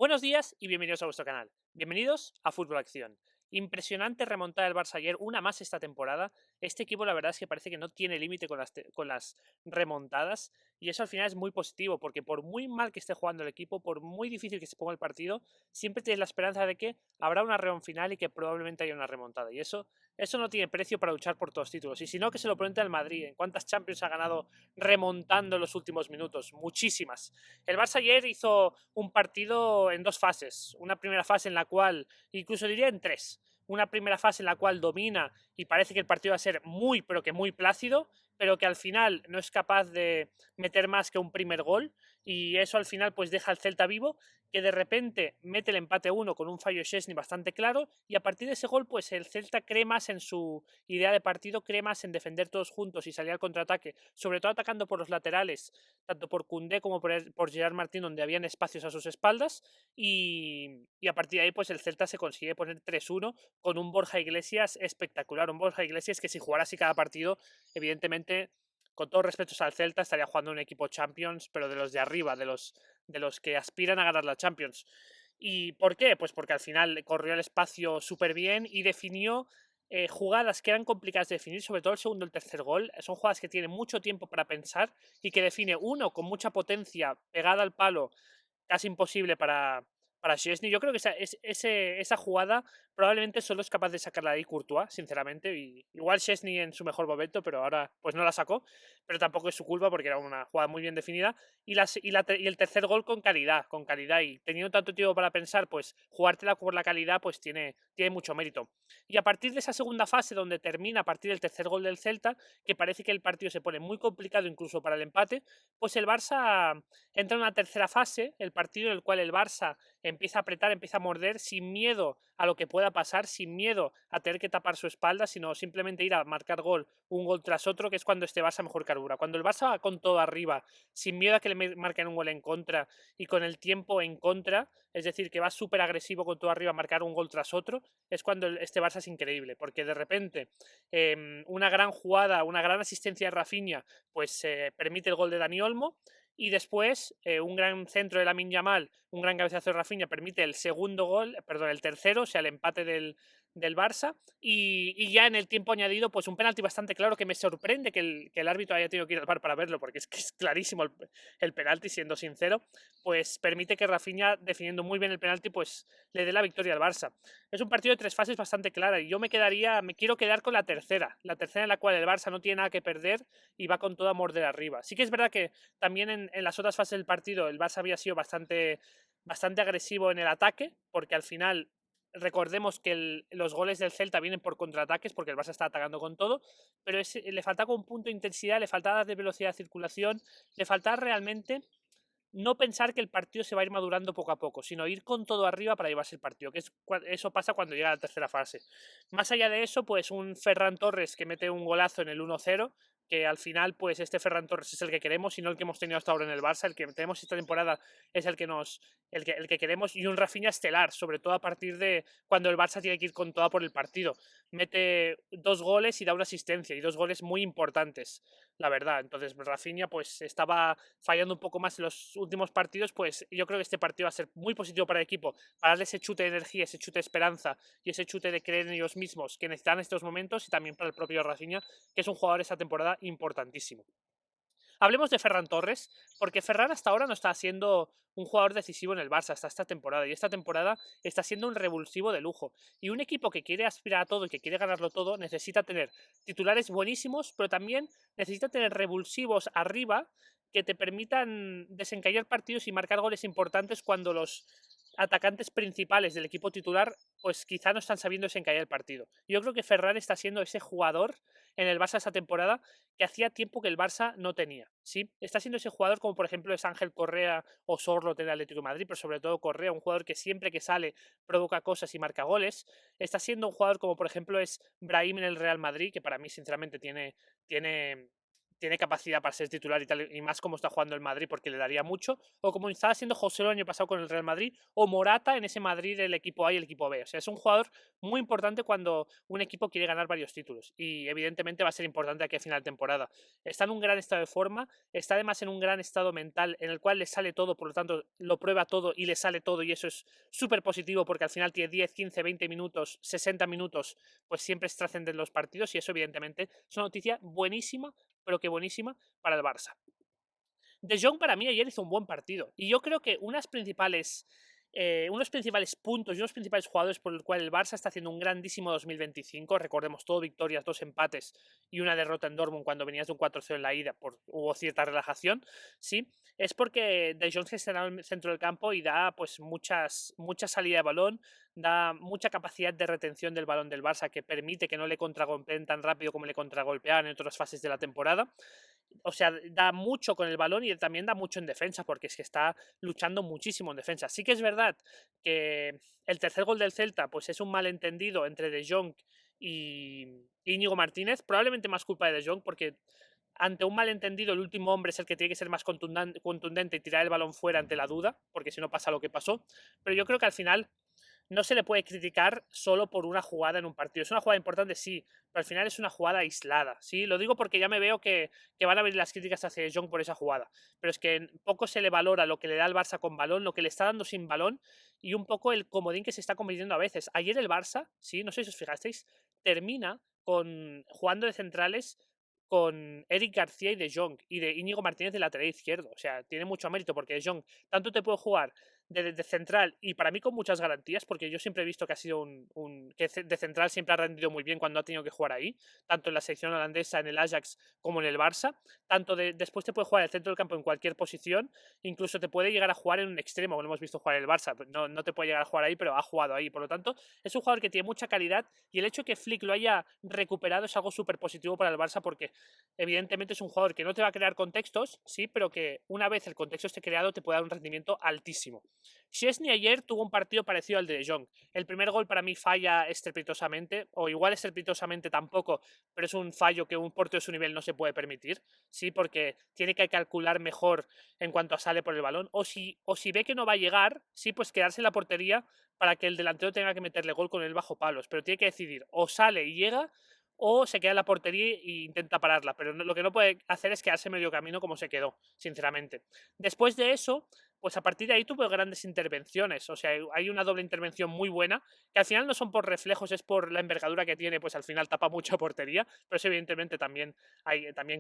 Buenos días y bienvenidos a vuestro canal. Bienvenidos a Fútbol Acción. Impresionante remontada del Barça ayer, una más esta temporada. Este equipo la verdad es que parece que no tiene límite con las remontadas y eso al final es muy positivo porque por muy mal que esté jugando el equipo, por muy difícil que se ponga el partido, siempre tienes la esperanza de que habrá una reón final y que probablemente haya una remontada. Y eso no tiene precio para luchar por todos los títulos. Y si no, que se lo pregunte al Madrid. ¿En cuántas Champions ha ganado remontando en los últimos minutos? Muchísimas. El Barça ayer hizo un partido en dos fases. Una primera fase en la cual, incluso diría en tres, una primera fase en la cual domina y parece que el partido va a ser muy, pero que muy plácido, pero que al final no es capaz de meter más que un primer gol y eso al final pues deja al Celta vivo, que de repente mete el empate 1 con un fallo de Szczęsny bastante claro y a partir de ese gol pues el Celta cree más en su idea de partido, cree más en defender todos juntos y salir al contraataque, sobre todo atacando por los laterales, tanto por Koundé como por Gerard Martín, donde habían espacios a sus espaldas, y a partir de ahí pues el Celta se consigue poner 3-1 con un Borja Iglesias espectacular, un Borja Iglesias que si jugara así cada partido, evidentemente, con todos respetos al Celta, estaría jugando un equipo Champions, pero de los de arriba, de los que aspiran a ganar la Champions. ¿Y por qué? Pues porque al final corrió el espacio súper bien y definió jugadas que eran complicadas de definir, sobre todo el segundo y el tercer gol. Son jugadas que tienen mucho tiempo para pensar y que define uno con mucha potencia pegada al palo, casi imposible para Szczęsny. Yo creo que esa jugada probablemente solo es capaz de sacarla de ahí Courtois, sinceramente. Y igual Szczęsny en su mejor momento, pero ahora pues no la sacó. Pero tampoco es su culpa porque era una jugada muy bien definida. Y el tercer gol con calidad, con calidad. Y teniendo tanto tiempo para pensar, pues jugártela por la calidad, pues tiene mucho mérito. Y a partir de esa segunda fase, donde termina a partir del tercer gol del Celta, que parece que el partido se pone muy complicado incluso para el empate, pues el Barça entra en una tercera fase, el partido en el cual el Barça empieza a apretar, empieza a morder, sin miedo a lo que pueda pasar, sin miedo a tener que tapar su espalda, sino simplemente ir a marcar gol, un gol tras otro, que es cuando este Barça mejor carbura. Cuando el Barça va con todo arriba, sin miedo a que le marquen un gol en contra y con el tiempo en contra, es decir, que va súper agresivo con todo arriba a marcar un gol tras otro, es cuando este Barça es increíble, porque de repente una gran jugada, una gran asistencia de Rafinha, pues permite el gol de Dani Olmo, y después un gran centro de Lamine Yamal, un gran cabezazo de Rafinha permite el segundo gol, perdón, el tercero, o sea, el empate del Barça, y ya en el tiempo añadido, pues un penalti bastante claro que me sorprende que el árbitro haya tenido que ir al VAR para verlo, porque es que es clarísimo el penalti, siendo sincero, pues permite que Rafinha, definiendo muy bien el penalti, pues le dé la victoria al Barça. Es un partido de tres fases bastante clara y yo me quiero quedar con la tercera en la cual el Barça no tiene nada que perder y va con todo a morder arriba. Sí que es verdad que también en las otras fases del partido el Barça había sido bastante agresivo en el ataque, porque al final recordemos que los goles del Celta vienen por contraataques, porque el Barça está atacando con todo, pero le falta con un punto de intensidad, le falta de velocidad de circulación, le falta realmente no pensar que el partido se va a ir madurando poco a poco, sino ir con todo arriba para llevarse el partido, eso pasa cuando llega a la tercera fase. Más allá de eso, pues un Ferran Torres que mete un golazo en el 1-0, que al final, pues este Ferran Torres es el que queremos y no el que hemos tenido hasta ahora en el Barça. El que tenemos esta temporada es el que queremos, y un Rafinha estelar, sobre todo a partir de cuando el Barça tiene que ir con toda por el partido. Mete dos goles y da una asistencia, y dos goles muy importantes, la verdad. Entonces Rafinha pues estaba fallando un poco más en los últimos partidos, pues yo creo que este partido va a ser muy positivo para el equipo, para darle ese chute de energía, ese chute de esperanza y ese chute de creer en ellos mismos que necesitan en estos momentos, y también para el propio Rafinha, que es un jugador esta temporada importantísimo. Hablemos de Ferran Torres, porque Ferran hasta ahora no está siendo un jugador decisivo en el Barça hasta esta temporada, y esta temporada está siendo un revulsivo de lujo. Y un equipo que quiere aspirar a todo y que quiere ganarlo todo necesita tener titulares buenísimos, pero también necesita tener revulsivos arriba que te permitan desencallar partidos y marcar goles importantes cuando los atacantes principales del equipo titular pues quizá no están sabiendo desencallar el partido. Yo creo que Ferran está siendo ese jugador en el Barça esta temporada que hacía tiempo que el Barça no tenía, ¿sí? Está siendo ese jugador como por ejemplo es Ángel Correa o Sorloth en el Atlético de Madrid, pero sobre todo Correa, un jugador que siempre que sale provoca cosas y marca goles. Está siendo un jugador como por ejemplo es Brahim en el Real Madrid, que para mí sinceramente tiene tiene capacidad para ser titular y tal, y más como está jugando el Madrid, porque le daría mucho, o como estaba siendo José el año pasado con el Real Madrid, o Morata en ese Madrid del equipo A y el equipo B. O sea, es un jugador muy importante cuando un equipo quiere ganar varios títulos, y evidentemente va a ser importante aquí a final de temporada. Está en un gran estado de forma, está además en un gran estado mental en el cual le sale todo, por lo tanto lo prueba todo y le sale todo, y eso es súper positivo porque al final tiene 10, 15, 20 minutos, 60 minutos, pues siempre es trascendente en los partidos, y eso evidentemente es una noticia buenísima, pero que buenísima para el Barça. De Jong para mí ayer hizo un buen partido, y yo creo que unos principales puntos y unos principales jugadores por el cual el Barça está haciendo un grandísimo 2025, recordemos todo victorias, 2 empates y una derrota en Dortmund cuando venías de un 4-0 en la ida, hubo cierta relajación, sí, es porque De Jong se está en el centro del campo y da pues mucha salida de balón, da mucha capacidad de retención del balón del Barça, que permite que no le contragolpeen tan rápido como le contragolpeaban en otras fases de la temporada. O sea, da mucho con el balón y también da mucho en defensa, porque es que está luchando muchísimo en defensa. Sí que es verdad que el tercer gol del Celta pues es un malentendido entre De Jong y Íñigo Martínez, probablemente más culpa de Jong, porque ante un malentendido el último hombre es el que tiene que ser más contundente y tirar el balón fuera ante la duda, porque si no pasa lo que pasó. Pero yo creo que al final no se le puede criticar solo por una jugada en un partido. Es una jugada importante, sí, pero al final es una jugada aislada, ¿sí? Lo digo porque ya me veo que van a venir las críticas hacia De Jong por esa jugada, pero es que poco se le valora lo que le da el Barça con balón, lo que le está dando sin balón, y un poco el comodín que se está convirtiendo a veces. Ayer el Barça, sí, no sé si os fijasteis, termina jugando de centrales con Eric García y De Jong, y de Íñigo Martínez de lateral izquierdo. O sea, tiene mucho mérito porque De Jong tanto te puede jugar de central, y para mí con muchas garantías, porque yo siempre he visto que ha sido que de central siempre ha rendido muy bien cuando ha tenido que jugar ahí, tanto en la selección holandesa, en el Ajax, como en el Barça. Tanto después te puede jugar en el centro del campo en cualquier posición, incluso te puede llegar a jugar en un extremo, lo hemos visto jugar en el Barça. No te puede llegar a jugar ahí, pero ha jugado ahí. Por lo tanto, es un jugador que tiene mucha calidad, y el hecho de que Flick lo haya recuperado es algo súper positivo para el Barça, porque evidentemente es un jugador que no te va a crear contextos, sí, pero que una vez el contexto esté creado te puede dar un rendimiento altísimo. Szczesny ayer tuvo un partido parecido al de Jong. El primer gol para mí falla estrepitosamente, o igual estrepitosamente tampoco, pero es un fallo que un portero de su nivel no se puede permitir, sí, porque tiene que calcular mejor en cuanto a sale por el balón, o si ve que no va a llegar, sí, pues quedarse en la portería para que el delantero tenga que meterle gol con el bajo palos, pero tiene que decidir, o sale y llega, o se queda en la portería e intenta pararla, pero lo que no puede hacer es quedarse medio camino como se quedó, sinceramente. Después de eso, pues a partir de ahí tuvo grandes intervenciones, o sea, hay una doble intervención muy buena, que al final no son por reflejos, es por la envergadura que tiene, pues al final tapa mucha portería, pero eso evidentemente también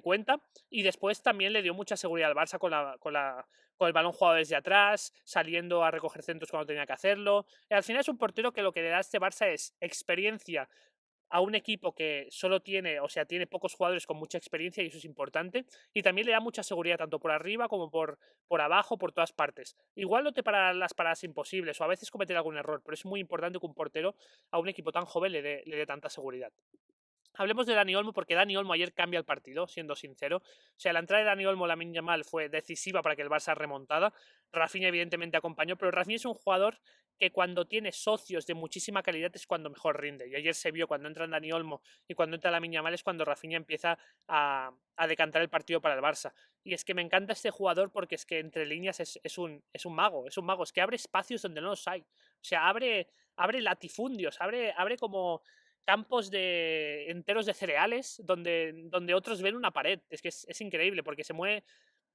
cuenta, y después también le dio mucha seguridad al Barça con el balón jugado desde atrás, saliendo a recoger centros cuando tenía que hacerlo. Al final es un portero que lo que le da a este Barça es experiencia a un equipo que solo tiene, o sea, tiene pocos jugadores con mucha experiencia, y eso es importante, y también le da mucha seguridad tanto por arriba como por abajo, por todas partes. Igual no te pararán las paradas imposibles, o a veces cometer algún error, pero es muy importante que un portero a un equipo tan joven le dé tanta seguridad. Hablemos de Dani Olmo, porque Dani Olmo ayer cambia el partido, siendo sincero. O sea, la entrada de Dani Olmo, Lamine Yamal, fue decisiva para que el Barça remontada. Rafinha evidentemente acompañó, pero Rafinha es un jugador que cuando tiene socios de muchísima calidad es cuando mejor rinde. Y ayer se vio cuando entra Dani Olmo y cuando entra Lamine Yamal, es cuando Rafinha empieza a decantar el partido para el Barça. Y es que me encanta este jugador porque es que entre líneas es un mago, es que abre espacios donde no los hay. O sea, abre latifundios, abre como campos enteros de cereales donde otros ven una pared. Es que es increíble porque se mueve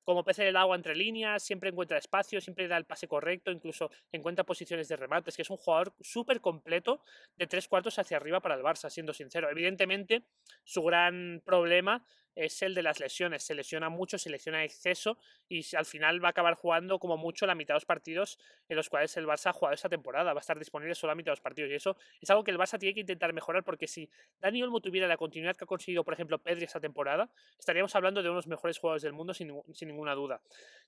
como pez en el agua entre líneas, siempre encuentra espacio, siempre da el pase correcto, incluso encuentra posiciones de remate. Es que es un jugador súper completo de 3 cuartos hacia arriba para el Barça, siendo sincero. Evidentemente, su gran problema es el de las lesiones. Se lesiona mucho, se lesiona en exceso, y al final va a acabar jugando como mucho la mitad de los partidos en los cuales el Barça ha jugado esta temporada. Va a estar disponible solo la mitad de los partidos, y eso es algo que el Barça tiene que intentar mejorar, porque si Dani Olmo tuviera la continuidad que ha conseguido, por ejemplo, Pedri esta temporada, estaríamos hablando de uno de los mejores jugadores del mundo sin ninguna duda.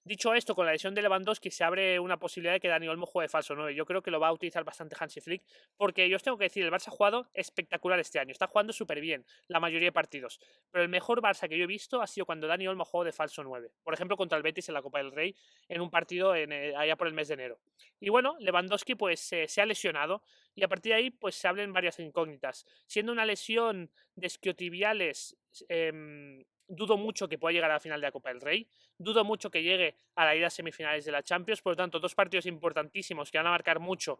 Dicho esto, con la lesión de Lewandowski se abre una posibilidad de que Dani Olmo juegue falso 9. Yo creo que lo va a utilizar bastante Hansi Flick, porque yo os tengo que decir, el Barça ha jugado espectacular este año, está jugando súper bien la mayoría de partidos, pero el mejor Barça que yo he visto ha sido cuando Dani Olmo jugó de falso 9. Por ejemplo, contra el Betis en la Copa del Rey, en un partido allá por el mes de enero. Y bueno, Lewandowski pues se ha lesionado, y a partir de ahí pues se abren varias incógnitas. Siendo una lesión de isquiotibiales dudo mucho que pueda llegar a la final de la Copa del Rey, dudo mucho que llegue a la ida a semifinales de la Champions, por lo tanto, dos partidos importantísimos que van a marcar mucho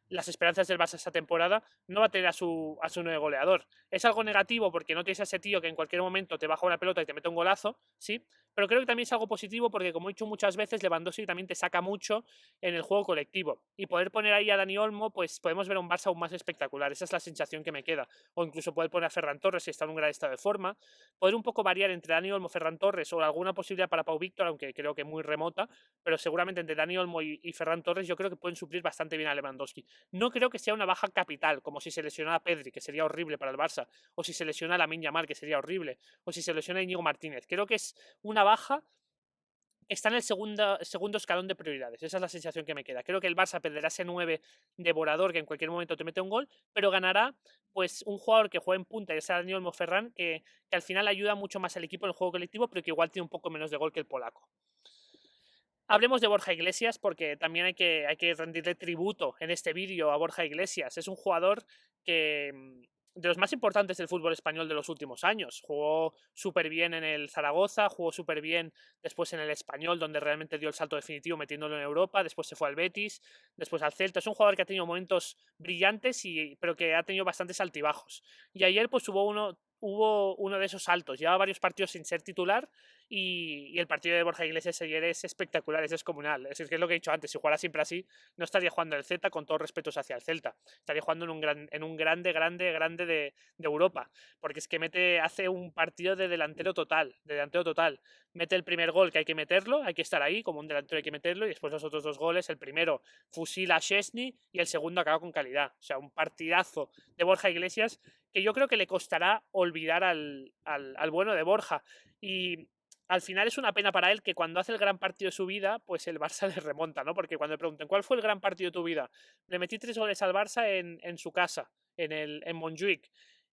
las esperanzas del Barça esta temporada. No va a tener a su 9 goleador. Es algo negativo porque no tienes a ese tío que en cualquier momento te baja una pelota y te mete un golazo, ¿sí? Pero creo que también es algo positivo porque, como he dicho muchas veces, Lewandowski también te saca mucho en el juego colectivo. Y poder poner ahí a Dani Olmo, pues podemos ver un Barça aún más espectacular. Esa es la sensación que me queda. O incluso poder poner a Ferran Torres si está en un gran estado de forma. Poder un poco variar entre Dani Olmo, Ferran Torres o alguna posibilidad para Pau Víctor, aunque creo que muy remota. Pero seguramente entre Dani Olmo y Ferran Torres yo creo que pueden suplir bastante bien a Lewandowski. No creo que sea una baja capital, como si se lesionara Pedri, que sería horrible para el Barça, o si se lesiona Lamine Yamal, que sería horrible, o si se lesiona Íñigo Martínez. Creo que es una baja que está en el segundo escalón de prioridades. Esa es la sensación que me queda. Creo que el Barça perderá ese 9 devorador que en cualquier momento te mete un gol, pero ganará pues un jugador que juega en punta, ya sea Daniel Olmo Ferran, que al final ayuda mucho más al equipo en el juego colectivo, pero que igual tiene un poco menos de gol que el polaco. Hablemos de Borja Iglesias porque también hay que rendirle tributo en este vídeo a Borja Iglesias. Es un jugador que de los más importantes del fútbol español de los últimos años. Jugó súper bien en el Zaragoza, jugó súper bien después en el Español, donde realmente dio el salto definitivo metiéndolo en Europa, después se fue al Betis, después al Celta. Es un jugador que ha tenido momentos brillantes, pero que ha tenido bastantes altibajos. Y ayer pues hubo uno de esos saltos. Llevaba varios partidos sin ser titular y el partido de Borja Iglesias ayer es espectacular, es descomunal. Es que es lo que he dicho antes, si jugara siempre así, no estaría jugando el Celta, con todos respetos hacia el Celta. Estaría jugando en un grande de Europa. Porque es que hace un partido de delantero total, Mete el primer gol que hay que meterlo, hay que estar ahí, como un delantero hay que meterlo, y después los otros dos goles, el primero fusila a Szczęsny y el segundo acaba con calidad. O sea, un partidazo de Borja Iglesias que yo creo que le costará olvidar al bueno de Borja. Y al final es una pena para él que cuando hace el gran partido de su vida, pues el Barça le remonta, ¿no? Porque cuando le pregunten ¿cuál fue el gran partido de tu vida? Le metí 3 goles al Barça en su casa, en Montjuic.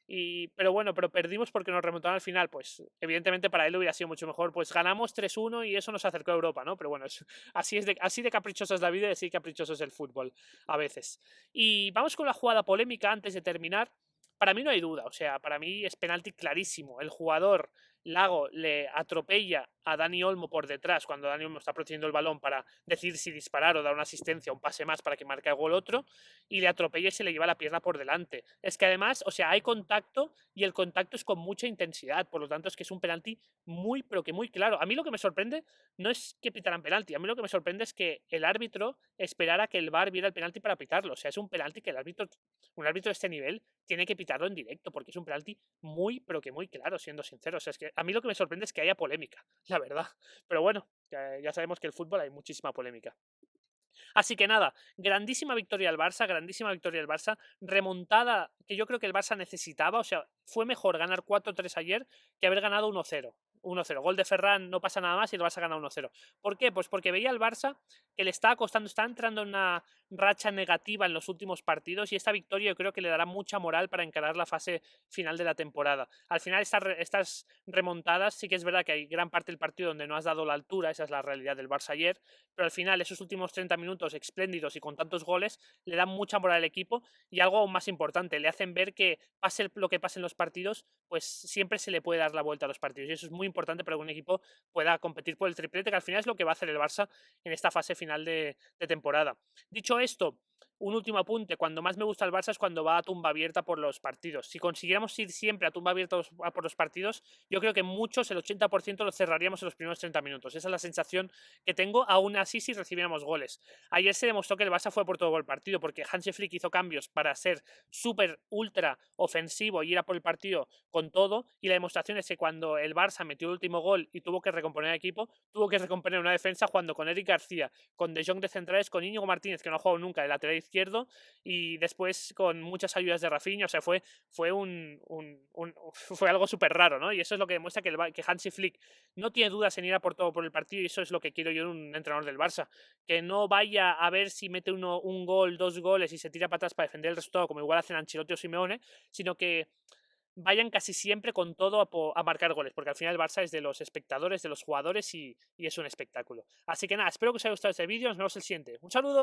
Pero bueno, pero perdimos porque nos remontaron al final. Pues evidentemente para él hubiera sido mucho mejor. Pues ganamos 3-1 y eso nos acercó a Europa, ¿no? Pero bueno, así de caprichosa es la vida y así de caprichoso es el fútbol a veces. Y vamos con la jugada polémica antes de terminar. Para mí no hay duda, o sea, para mí es penalti clarísimo. El jugador Lago le atropella a Dani Olmo por detrás cuando Dani Olmo está procediendo el balón para decidir si disparar o dar una asistencia, un pase más para que marque el gol otro, y le atropella y se le lleva la pierna por delante. Es que además, o sea, hay contacto y el contacto es con mucha intensidad, por lo tanto es que es un penalti muy, pero que muy claro. A mí lo que me sorprende no es que pitaran penalti, a mí lo que me sorprende es que el árbitro esperara que el VAR viera el penalti para pitarlo. O sea, es un penalti que un árbitro de este nivel tiene que pitarlo en directo, porque es un penalti muy, pero que muy claro, siendo sincero. O sea, es que a mí lo que me sorprende es que haya polémica, la verdad. Pero bueno, ya sabemos que en el fútbol hay muchísima polémica. Así que nada, grandísima victoria del Barça, remontada que yo creo que el Barça necesitaba, o sea, fue mejor ganar 4-3 ayer que haber ganado 1-0. 1-0. Gol de Ferran, no pasa nada más y el Barça gana 1-0. ¿Por qué? Pues porque veía al Barça que le estaba costando, está entrando en una racha negativa en los últimos partidos y esta victoria yo creo que le dará mucha moral para encarar la fase final de la temporada. Al final estas remontadas sí que es verdad que hay gran parte del partido donde no has dado la altura, esa es la realidad del Barça ayer, pero al final esos últimos 30 minutos espléndidos y con tantos goles le dan mucha moral al equipo y algo aún más importante, le hacen ver que pase lo que pase en los partidos, pues siempre se le puede dar la vuelta a los partidos y eso es muy importante para que un equipo pueda competir por el triplete, que al final es lo que va a hacer el Barça en esta fase final de temporada. Dicho esto, un último apunte, cuando más me gusta el Barça es cuando va a tumba abierta por los partidos. Si consiguiéramos ir siempre a tumba abierta por los partidos, yo creo que muchos, el 80% lo cerraríamos en los primeros 30 minutos. Esa es la sensación que tengo, aún así si recibiéramos goles. Ayer se demostró que el Barça fue por todo el partido, porque Hansi Flick hizo cambios para ser súper, ultra ofensivo y ir a por el partido con todo, y la demostración es que cuando el Barça metió el último gol y tuvo que recomponer el equipo, tuvo que recomponer una defensa jugando con Eric García, con De Jong de centrales, con Íñigo Martínez, que no ha jugado nunca de lateral izquierdo, y después con muchas ayudas de Rafinha. O sea, fue algo súper raro, ¿no? Y eso es lo que demuestra que Hansi Flick no tiene dudas en ir a por todo por el partido, y eso es lo que quiero yo en un entrenador del Barça, que no vaya a ver si mete un gol, 2 goles y se tira para atrás para defender el resultado, como igual hacen Ancelotti o Simeone, sino que vayan casi siempre con todo a marcar goles, porque al final el Barça es de los espectadores, de los jugadores y es un espectáculo. Así que nada, espero que os haya gustado este vídeo, nos vemos el siguiente. ¡Un saludo!